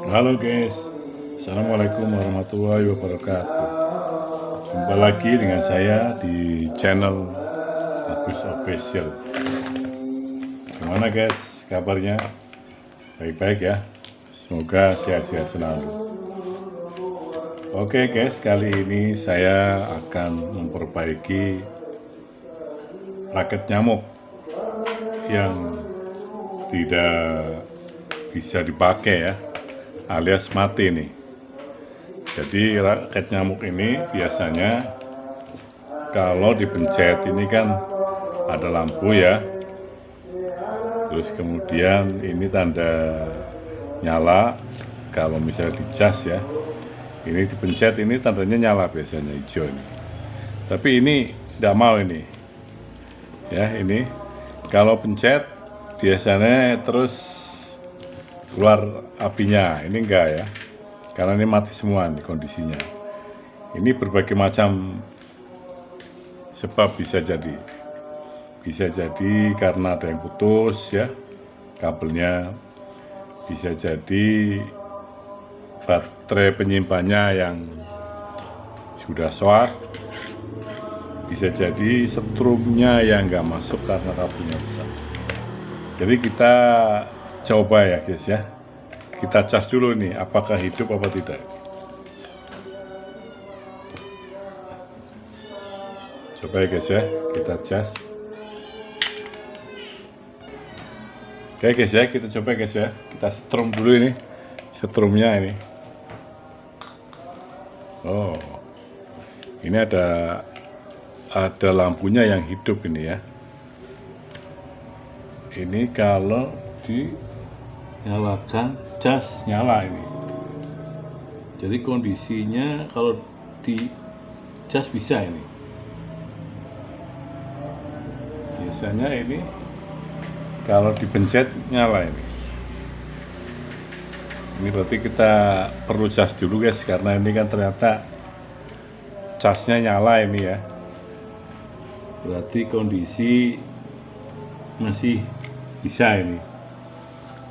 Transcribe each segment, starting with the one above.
Halo guys, Assalamualaikum warahmatullahi wabarakatuh. Jumpa lagi dengan saya di channel Agus Official. Gimana guys kabarnya? Baik-baik ya. Semoga sehat-sehat selalu. Oke guys, kali ini saya akan memperbaiki raket nyamuk yang tidak bisa dipakai ya, alias mati nih. Jadi raket nyamuk ini biasanya kalau dipencet ini kan ada lampu ya, terus kemudian ini tanda nyala. Kalau misalnya dicas ya, ini dipencet ini tandanya nyala biasanya hijau ini. Tapi ini tidak mau ini ya, ini kalau pencet biasanya terus keluar apinya, ini enggak ya, karena ini mati semua nih kondisinya. Ini berbagai macam sebab bisa jadi karena ada yang putus ya kabelnya, bisa jadi baterai penyimpannya yang sudah short, bisa jadi setrumnya yang enggak masuk karena kabelnya rusak. Jadi kita coba ya guys ya, kita cas dulu nih apakah hidup apa tidak. Coba ya guys ya, kita cas. Oke guys ya, kita coba guys ya, kita setrum dulu ini, setrumnya ini. Oh, ini ada lampunya yang hidup ini ya. Ini kalau dinyalakan cas nyala ini. Jadi kondisinya kalau di cas bisa ini. Biasanya ini kalau dipencet nyala ini. Ini berarti kita perlu cas dulu guys, karena ini kan ternyata casnya nyala ini ya. Berarti kondisi masih bisa ini.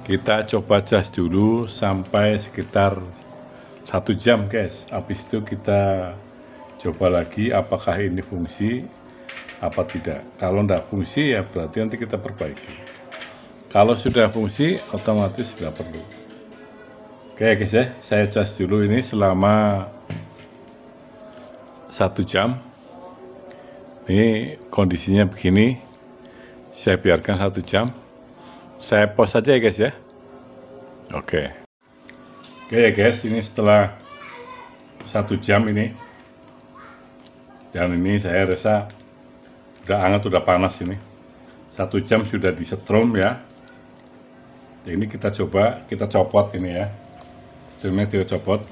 Kita coba cas dulu sampai sekitar 1 jam guys. Habis itu kita coba lagi apakah ini fungsi apa tidak. Kalau tidak fungsi ya berarti nanti kita perbaiki. Kalau sudah fungsi otomatis tidak perlu. Oke guys ya, saya cas dulu ini selama 1 jam. Ini kondisinya begini, saya biarkan 1 jam. Saya pause saja ya guys ya. Oke ya guys, ini setelah 1 jam ini, dan ini saya rasa udah hangat, udah panas ini. 1 jam sudah disetrum ya. Ini kita coba, kita copot ini ya, setrumnya kita copot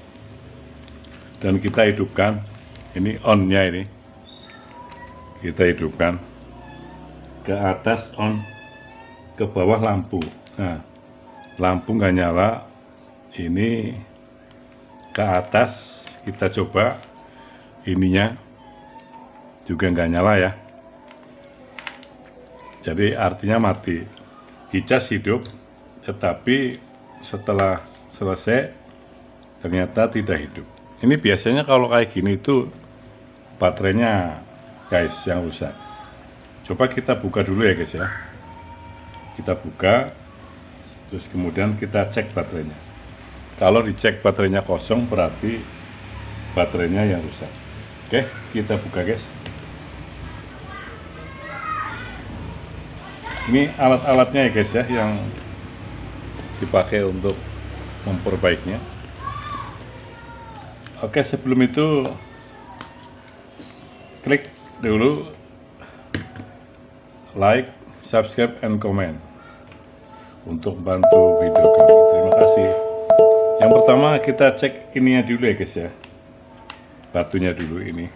dan kita hidupkan. Ini on-nya ini kita hidupkan ke atas, on, ke bawah lampu. Nah, lampu nggak nyala, ini ke atas kita coba, ininya juga nggak nyala ya. Jadi artinya mati. Dicas hidup, tetapi setelah selesai ternyata tidak hidup. Ini biasanya kalau kayak gini itu baterainya guys yang rusak. Coba kita buka dulu ya guys ya. Kita buka, terus kemudian kita cek baterainya. Kalau dicek baterainya kosong berarti baterainya yang rusak. Oke, kita buka guys. Ini alat-alatnya ya guys ya, yang dipakai untuk memperbaikinya. Oke, sebelum itu klik dulu like, subscribe, and comment untuk bantu video kami. Terima kasih. Yang pertama kita cek ininya dulu ya guys ya, batunya dulu ini.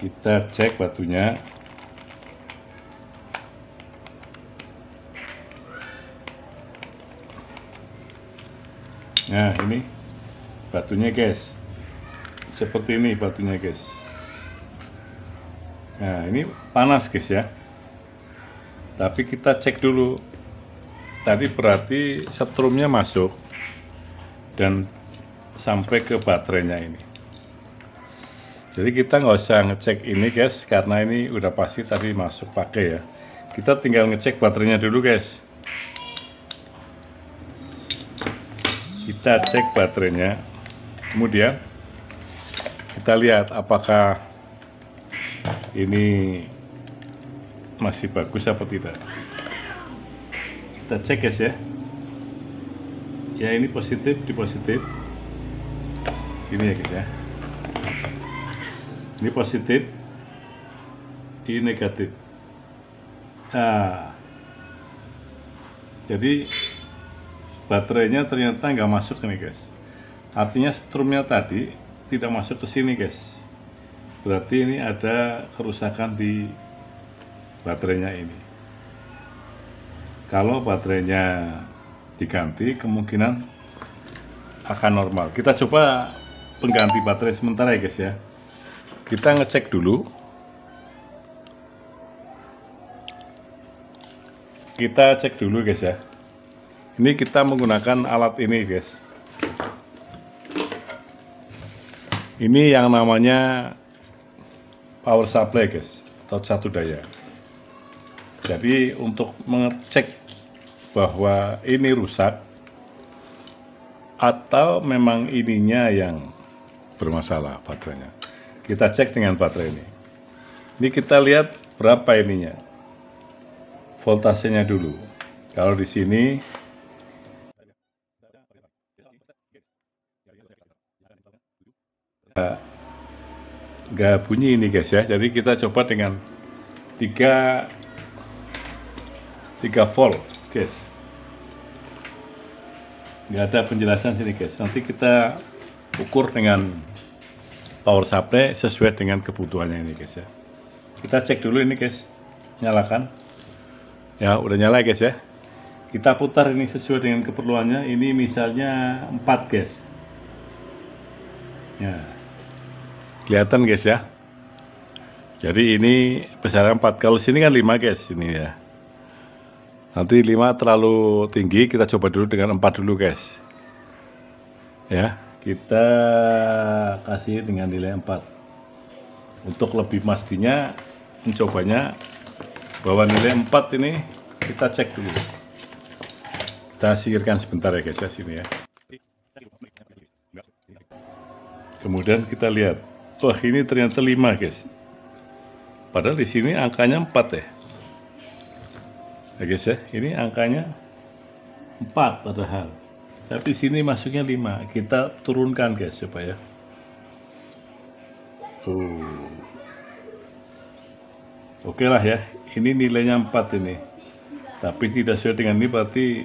Kita cek batunya. Nah ini batunya guys, seperti ini batunya guys. Nah ini panas guys ya, tapi kita cek dulu tadi berarti setrumnya masuk dan sampai ke baterainya ini. Jadi kita nggak usah ngecek ini guys, karena ini udah pasti tadi masuk pakai ya. Kita tinggal ngecek baterainya dulu guys. Kita cek baterainya, kemudian kita lihat apakah ini masih bagus apa tidak. Kita cek guys ya. Ya ini positif, di positif. Ini ya guys ya. Ini positif, ini negatif. Nah, jadi baterainya ternyata nggak masuk nih guys. Artinya strumnya tadi tidak masuk ke sini guys. Berarti ini ada kerusakan di baterainya ini. Kalau baterainya diganti, kemungkinan akan normal. Kita coba pengganti baterai sementara ya guys ya. Kita ngecek dulu. Kita cek dulu guys ya. Ini kita menggunakan alat ini guys. Ini yang namanya power supply guys, atau satu daya. Jadi untuk mengecek bahwa ini rusak atau memang ininya yang bermasalah baterainya, kita cek dengan baterai ini. Ini kita lihat berapa ininya, voltasenya dulu. Kalau di sini nggak bunyi ini guys ya. Jadi kita coba dengan 3 volt guys. Nggak ada penjelasan sini guys. Nanti kita ukur dengan power supply sesuai dengan kebutuhannya ini guys ya. Kita cek dulu ini guys, nyalakan ya, udah nyala guys ya. Kita putar ini sesuai dengan keperluannya. Ini misalnya 4 guys ya, kelihatan guys ya. Jadi ini besaran 4, kalau sini kan 5 guys ini ya. Nanti 5 terlalu tinggi, kita coba dulu dengan 4 dulu guys ya. Kita kasih dengan nilai 4 untuk lebih pastinya mencobanya bahwa nilai 4 ini. Kita cek dulu, kita singkirkan sebentar ya guys ya, sini ya. Kemudian kita lihat, wah ini ternyata 5 guys, padahal di sini angkanya 4 ya. Ya guys ya, ini angkanya 4 padahal, tapi sini masuknya 5. Kita turunkan guys supaya oke lah ya. Ini nilainya 4 ini, tapi tidak sesuai dengan ini, berarti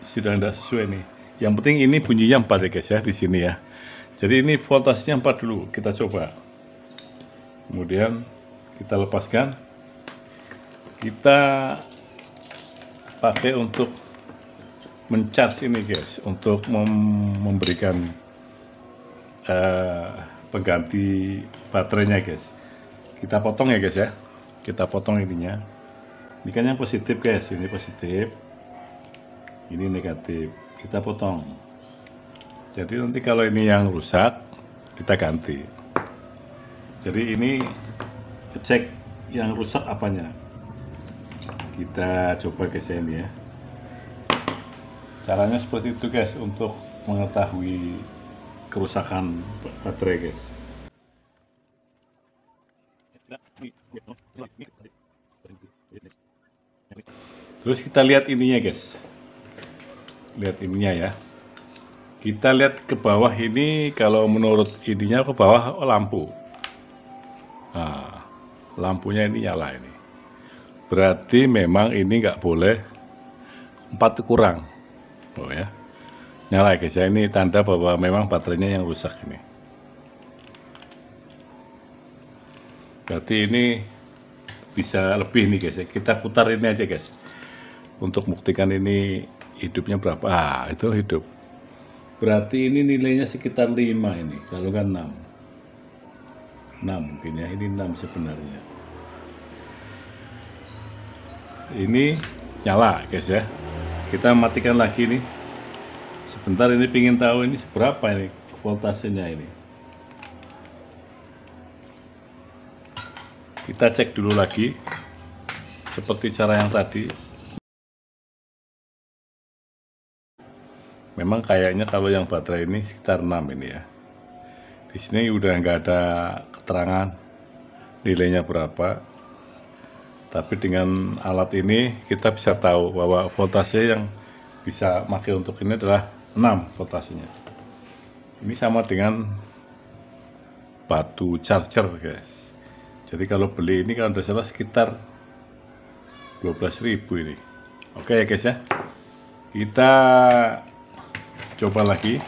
sudah tidak sesuai nih. Yang penting ini bunyinya 4 ya guys ya di sini ya. Jadi ini voltasenya 4 dulu, kita coba. Kemudian kita lepaskan. Kita pakai untuk mencharge ini guys, untuk memberikan pengganti baterainya guys. Kita potong ya guys ya. Kita potong ininya. Ini kan yang positif guys, ini positif, ini negatif. Kita potong. Jadi nanti kalau ini yang rusak, kita ganti. Jadi ini cek yang rusak apanya. Kita coba guys ya, ini ya. Caranya seperti itu guys, untuk mengetahui kerusakan baterai guys. Terus kita lihat ininya guys, lihat ininya ya. Kita lihat ke bawah ini, kalau menurut ininya ke bawah lampu. Nah, lampunya ini nyala ini. Berarti memang ini nggak boleh 4 kurang. Oh ya, nyala guys ya. Ini tanda bahwa memang baterainya yang rusak ini. Berarti ini bisa lebih nih guys ya. Kita putar ini aja guys, untuk buktikan ini hidupnya berapa. Ah, itu hidup. Berarti ini nilainya sekitar 5 ini, kalau kan 6 mungkin ya. Ini 6 sebenarnya. Ini nyala guys ya. Kita matikan lagi nih. Sebentar, ini pingin tahu ini seberapa ini voltasenya ini. Kita cek dulu lagi seperti cara yang tadi. Memang kayaknya kalau yang baterai ini sekitar 6 ini ya. Di sini udah nggak ada keterangan nilainya berapa. Tapi dengan alat ini kita bisa tahu bahwa voltase yang bisa pakai untuk ini adalah 6 voltasenya. Ini sama dengan batu charger guys. Jadi kalau beli ini kalau tidak salah sekitar 12.000 ini. Oke ya guys ya. Kita coba lagi.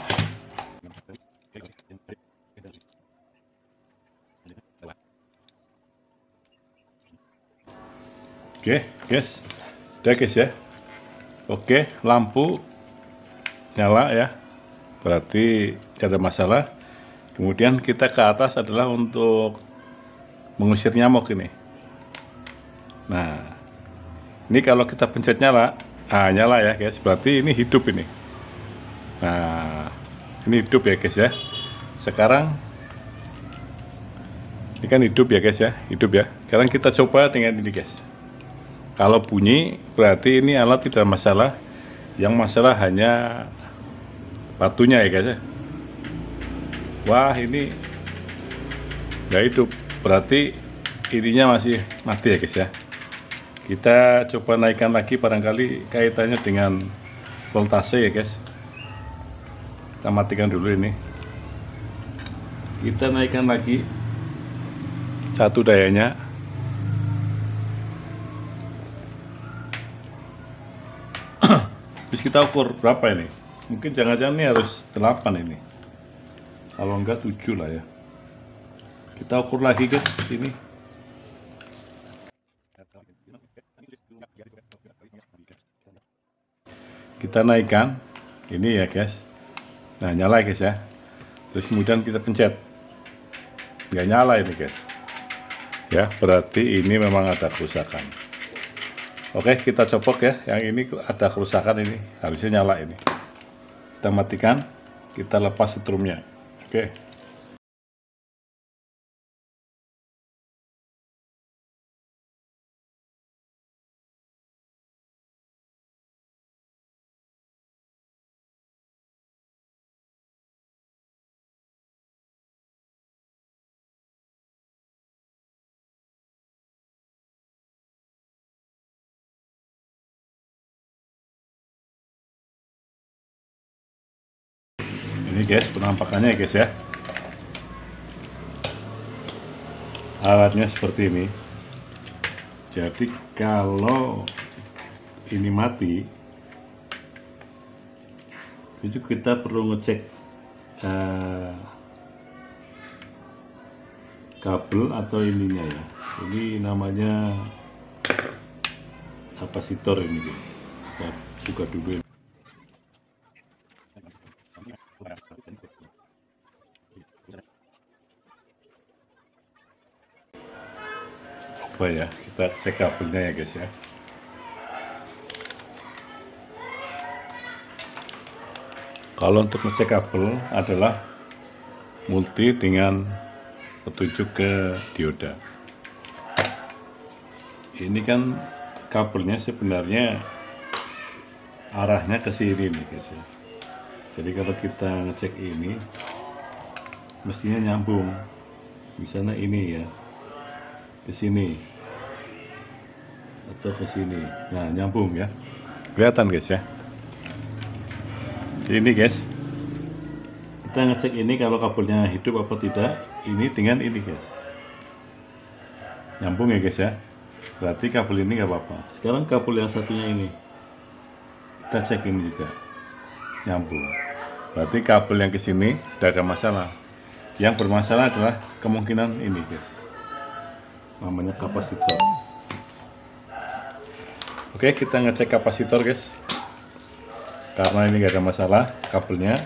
Oke guys, udah guys ya. Oke, lampu nyala ya, berarti tidak ada masalah. Kemudian kita ke atas adalah untuk mengusir nyamuk ini. Nah, ini kalau kita pencet nyala, nyala ya guys, berarti ini hidup ini. Nah, ini hidup ya guys ya. Sekarang ini kan hidup ya guys ya, hidup ya. Sekarang kita coba dengan ini guys. Kalau bunyi berarti ini alat tidak masalah. Yang masalah hanya batunya ya guys ya. Wah, ini nggak hidup, berarti ininya masih mati ya guys ya. Kita coba naikkan lagi, barangkali kaitannya dengan voltase ya guys. Kita matikan dulu ini. Kita naikkan lagi satu dayanya. Terus kita ukur berapa ini. Mungkin jangan-jangan ini harus 8 ini. Kalau enggak 7 lah ya. Kita ukur lagi guys ini. Kita naikkan ini ya guys. Nah, nyala guys ya. Terus kemudian kita pencet. Nggak nyala ini guys. Ya, berarti ini memang ada kerusakan. Oke, kita copok ya. Yang ini ada kerusakan ini. Harusnya nyala ini. Kita matikan. Kita lepas setrumnya. Oke. Ini guys penampakannya ya guys ya. Alatnya seperti ini. Jadi kalau ini mati, itu kita perlu ngecek kabel atau ininya ya. Ini namanya kapasitor ini guys. Kita buka dulu ini. Apa ya, kita cek kabelnya ya guys ya. Kalau untuk ngecek kabel adalah multi dengan petunjuk ke dioda. Ini kan kabelnya sebenarnya arahnya ke sini nih guys ya. Jadi kalau kita ngecek ini mestinya nyambung. Misalnya ini ya, ke sini atau ke sini. Nah, nyambung ya. Kelihatan guys ya. Jadi ini guys. Kita ngecek ini kalau kabelnya hidup apa tidak. Ini dengan ini guys. Nyambung ya guys ya. Berarti kabel ini nggak apa-apa. Sekarang kabel yang satunya ini. Kita cek ini juga. Nyambung. Berarti kabel yang ke sini tidak ada masalah. Yang bermasalah adalah kemungkinan ini guys. Namanya kapasitor. Oke, kita ngecek kapasitor guys. Karena ini nggak ada masalah kabelnya.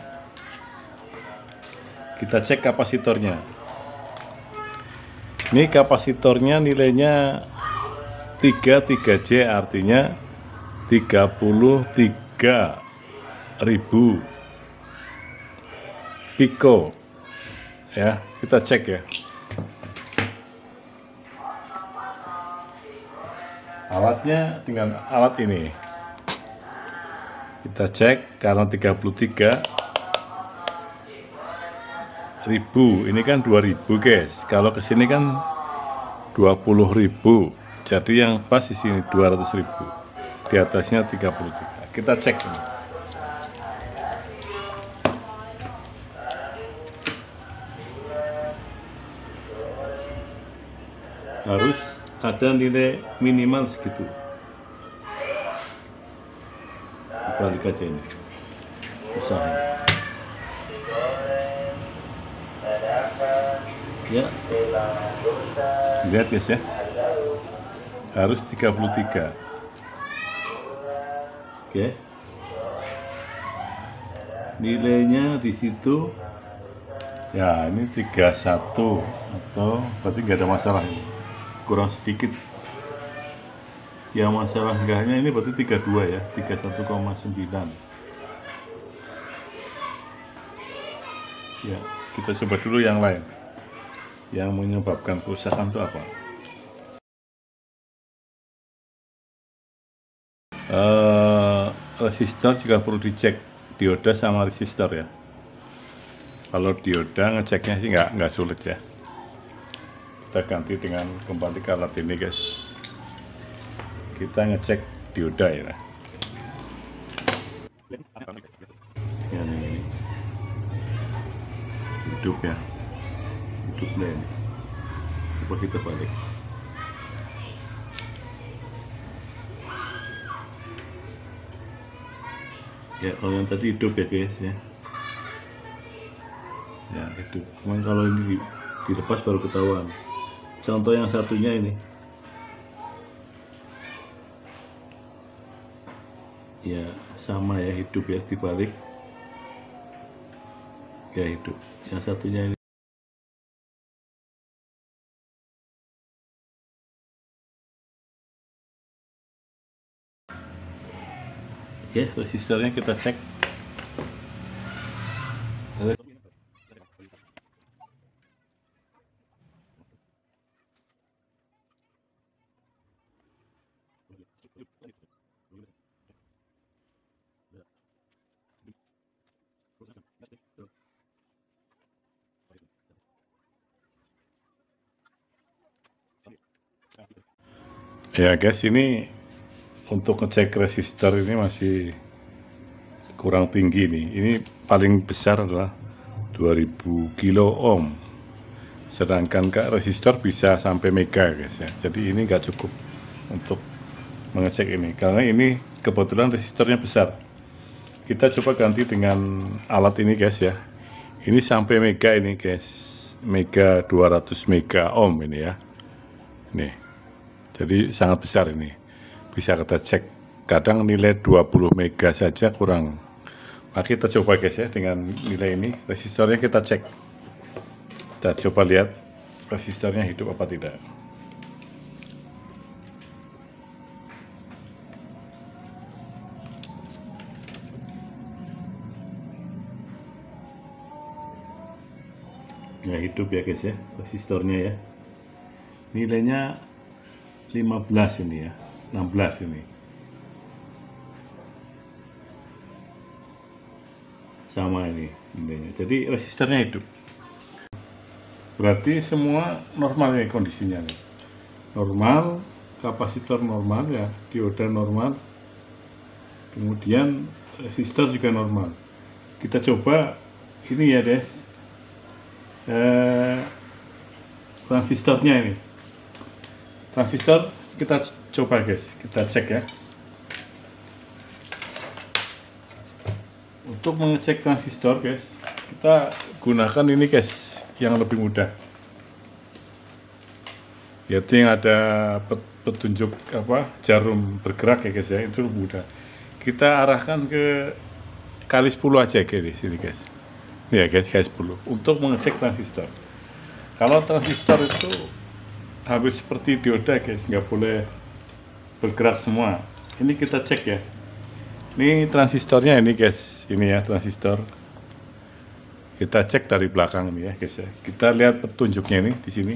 Kita cek kapasitornya. Ini kapasitornya nilainya 33J, artinya 33.000 piko ya. Kita cek ya. Alatnya dengan alat ini. Kita cek karena 33.000, ini kan 2.000 guys. Kalau kesini kan 20.000. Jadi yang pas di sini 200.000. Di atasnya 33. Kita cek ini. Harus ada nilai minimal segitu. Balik aja ini. Usaha. Ya. Lihat guys ya. Harus 33. Oke. Nilainya di situ ya, ini 31 atau berarti nggak ada masalah ini. Kurang sedikit. Yang masalah enggaknya ini berarti 32 ya, 31,9. Ya, kita coba dulu yang lain. Yang menyebabkan kerusakan itu apa? Resistor juga perlu dicek, dioda sama resistor ya. Kalau dioda ngeceknya sih nggak sulit ya. Kita ganti dengan kembali ke alat ini guys. Kita ngecek dioda ya. Ya ini hidup ya, hidupnya ini. Coba kita balik. Ya kalau yang tadi hidup ya guys ya. Ya hidup. Cuman kalau ini dilepas baru ketahuan. Contoh yang satunya ini. Ya sama ya, hidup ya, dibalik ya hidup. Yang satunya ini ya, resistornya kita cek. Ya guys, ini untuk ngecek resistor ini masih kurang tinggi nih. Ini paling besar adalah 2000 kilo ohm. Sedangkan resistor bisa sampai mega guys ya. Jadi ini nggak cukup untuk mengecek ini. Karena ini kebetulan resistornya besar. Kita coba ganti dengan alat ini guys ya. Ini sampai mega ini guys. Mega 200 mega ohm ini ya. Nih. Jadi sangat besar ini. Bisa kita cek. Kadang nilai 20 mega saja kurang. Nah, kita coba guys ya dengan nilai ini. Resistornya kita cek. Kita coba lihat resistornya hidup apa tidak. Ya hidup ya guys ya, resistornya ya. Nilainya 15 ini ya, 16 ini. Sama ini nilainya. Jadi resistornya hidup. Berarti semua normal ya kondisinya nih. Normal, kapasitor normal ya, dioda normal. Kemudian resistor juga normal. Kita coba ini ya guys. Transistornya ini. Transistor kita coba guys, kita cek ya. Untuk mengecek transistor guys, kita gunakan ini guys, yang lebih mudah. Yaitu yang ada petunjuk apa, jarum bergerak ya guys ya, itu lebih mudah. Kita arahkan ke kali 10 aja kayak di sini guys. Ya guys, kali 10 untuk mengecek transistor. Kalau transistor itu habis seperti dioda guys, nggak boleh bergerak semua. Ini kita cek ya. Ini transistornya ini guys, ini ya transistor. Kita cek dari belakang ini ya guys ya. Kita lihat petunjuknya ini di sini.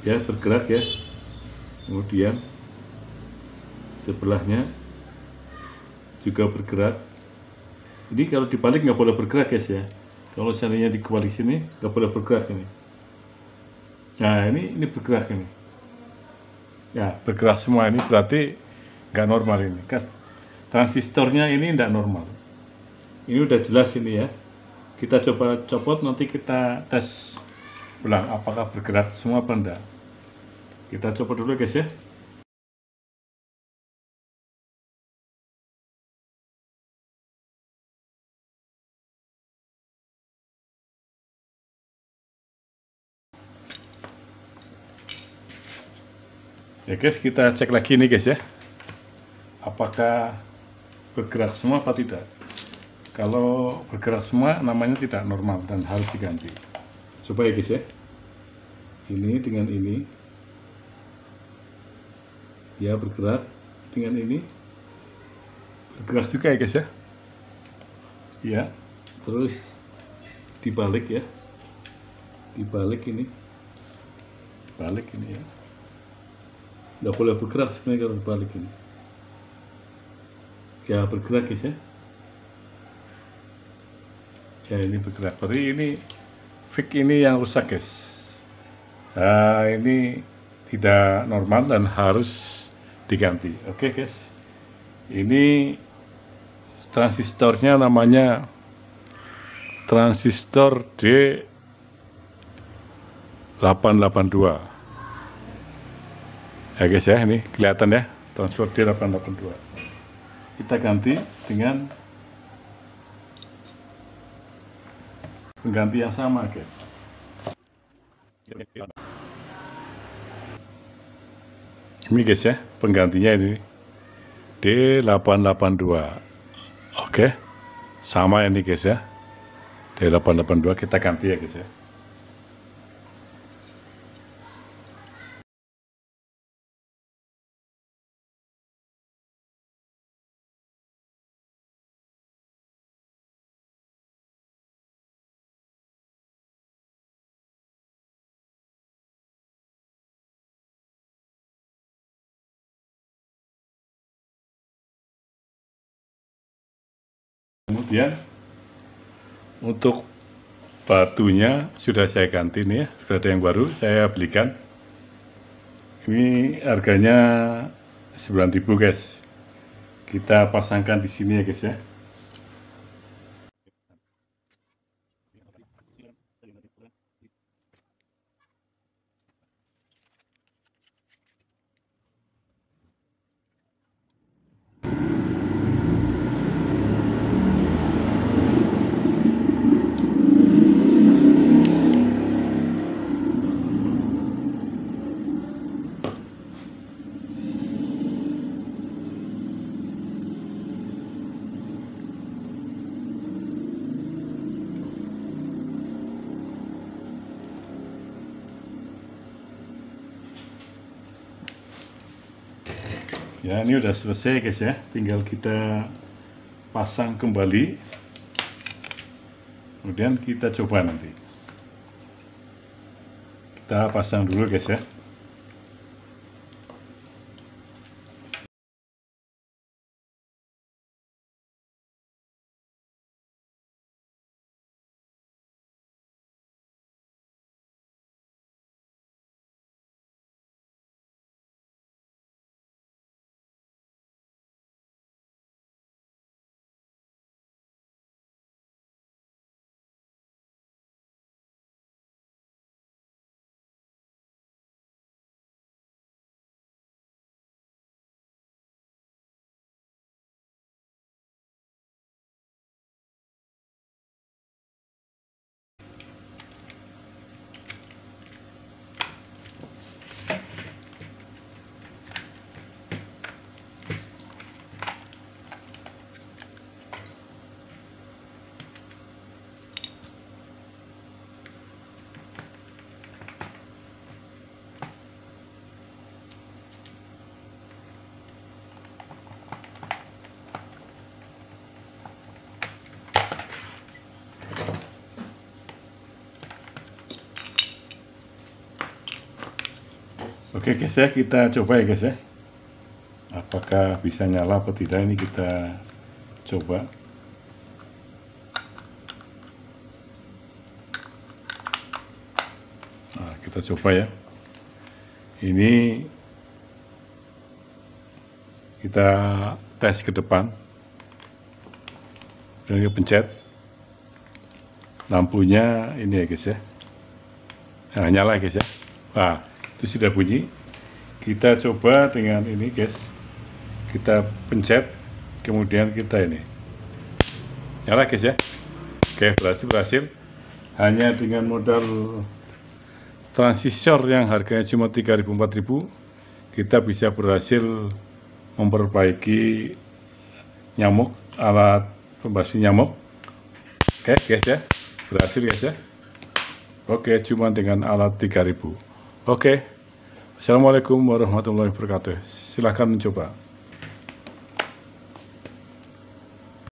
Ya bergerak ya. Kemudian sebelahnya juga bergerak. Ini kalau dibalik nggak boleh bergerak guys ya. Kalau seandainya dibalik sini nggak boleh bergerak ini. Nah ini bergerak ini. Ya bergerak semua ini berarti nggak normal ini. Transistornya ini tidak normal. Ini udah jelas ini ya. Kita coba copot, nanti kita tes ulang apakah bergerak semua apa enggak. Kita copot dulu guys ya. Ya guys, kita cek lagi nih guys ya, apakah bergerak semua apa tidak. Kalau bergerak semua namanya tidak normal dan harus diganti. Coba ya guys ya, ini dengan ini ya bergerak, dengan ini bergerak juga ya guys ya. Ya, terus dibalik ya, dibalik ini ya, nggak boleh bergerak sebenarnya kalau dibalik ini. Ya bergerak guys ya. Ya ini bergerak, berarti ini fix ini yang rusak guys. Nah ini tidak normal dan harus diganti. Oke guys, ini transistornya namanya transistor D882 ya guys ya. Ini kelihatan ya, transistor D882. Kita ganti dengan pengganti yang sama guys. Ini guys ya, penggantinya ini D882. Oke, sama ini guys ya, D882 kita ganti ya guys ya. Kemudian untuk batunya sudah saya ganti nih ya, sudah ada yang baru saya belikan. Ini harganya 9.000 guys. Kita pasangkan di sini ya guys ya. Ya ini udah selesai guys ya, tinggal kita pasang kembali, kemudian kita coba nanti. Kita pasang dulu guys ya. Oke guys ya, kita coba ya guys ya, apakah bisa nyala atau tidak, ini kita coba. Nah, kita coba ya, ini kita tes ke depan dan kita pencet lampunya ini ya guys ya. Nah, nyala guys ya. Nah, itu sudah bunyi. Kita coba dengan ini guys, kita pencet, kemudian kita ini nyala guys ya. Oke, berhasil. Hanya dengan modal transistor yang harganya cuma 3.000-4.000, kita bisa berhasil memperbaiki nyamuk, alat pembasmi nyamuk. Oke guys ya, berhasil guys ya. Oke, cuma dengan alat 3.000. Oke, assalamualaikum warahmatullahi wabarakatuh. Silahkan mencoba.